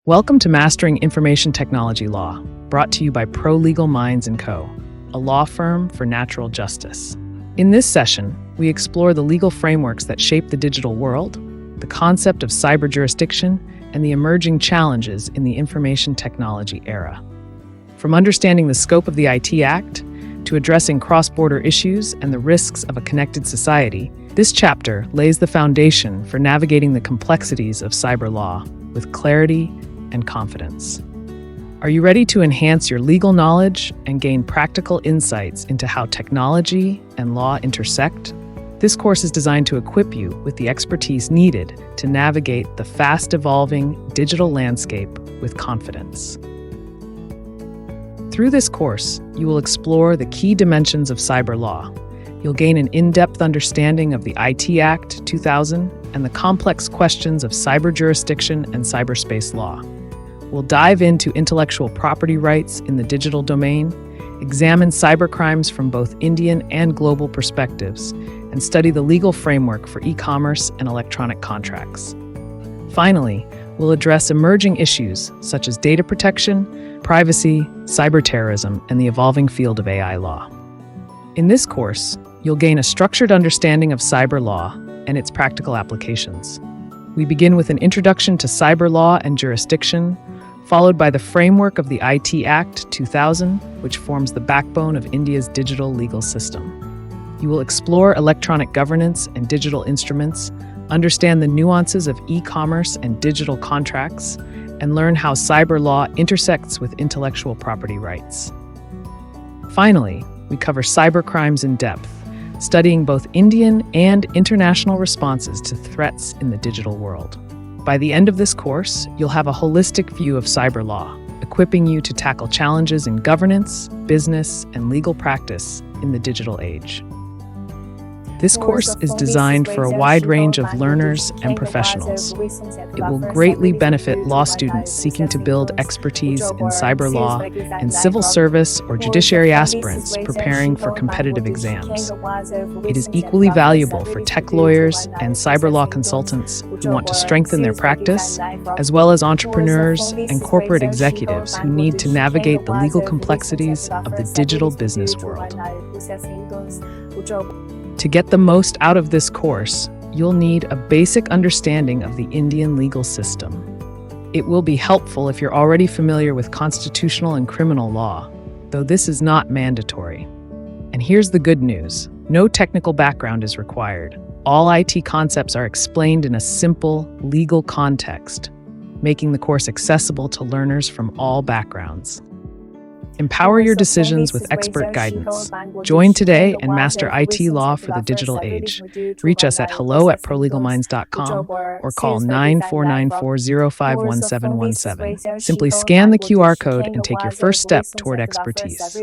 Welcome to Mastering Information Technology Law, brought to you by Pro Legal Minds & Co., a law firm for natural justice. In this session, we explore the legal frameworks that shape the digital world, the concept of cyber jurisdiction, and the emerging challenges in the information technology era. From understanding the scope of the IT Act to addressing cross-border issues and the risks of a connected society, this chapter lays the foundation for navigating the complexities of cyber law with clarity and confidence. Are you ready to enhance your legal knowledge and gain practical insights into how technology and law intersect? This course is designed to equip you with the expertise needed to navigate the fast-evolving digital landscape with confidence. Through this course, you will explore the key dimensions of cyber law. You'll gain an in-depth understanding of the IT Act 2000 and the complex questions of cyber jurisdiction and cyberspace law. We'll dive into intellectual property rights in the digital domain, examine cybercrimes from both Indian and global perspectives, and study the legal framework for e-commerce and electronic contracts. Finally, we'll address emerging issues such as data protection, privacy, cyberterrorism, and the evolving field of AI law. In this course, you'll gain a structured understanding of cyber law and its practical applications. We begin with an introduction to cyber law and jurisdiction, followed by the framework of the IT Act 2000, which forms the backbone of India's digital legal system. You will explore electronic governance and digital instruments, understand the nuances of e-commerce and digital contracts, and learn how cyber law intersects with intellectual property rights. Finally, we cover cybercrimes in depth, studying both Indian and international responses to threats in the digital world. By the end of this course, you'll have a holistic view of cyber law, equipping you to tackle challenges in governance, business, and legal practice in the digital age. This course is designed for a wide range of learners and professionals. It will greatly benefit law students seeking to build expertise in cyber law and civil service or judiciary aspirants preparing for competitive exams. It is equally valuable for tech lawyers and cyber law consultants who want to strengthen their practice, as well as entrepreneurs and corporate executives who need to navigate the legal complexities of the digital business world. To get the most out of this course, you'll need a basic understanding of the Indian legal system. It will be helpful if you're already familiar with constitutional and criminal law, though this is not mandatory. And here's the good news: no technical background is required. All IT concepts are explained in a simple, legal context, making the course accessible to learners from all backgrounds. Empower your decisions with expert guidance. Join today and master IT law for the digital age. Reach us at hello@prolegalminds.com or call 9494051717. Simply scan the QR code and take your first step toward expertise.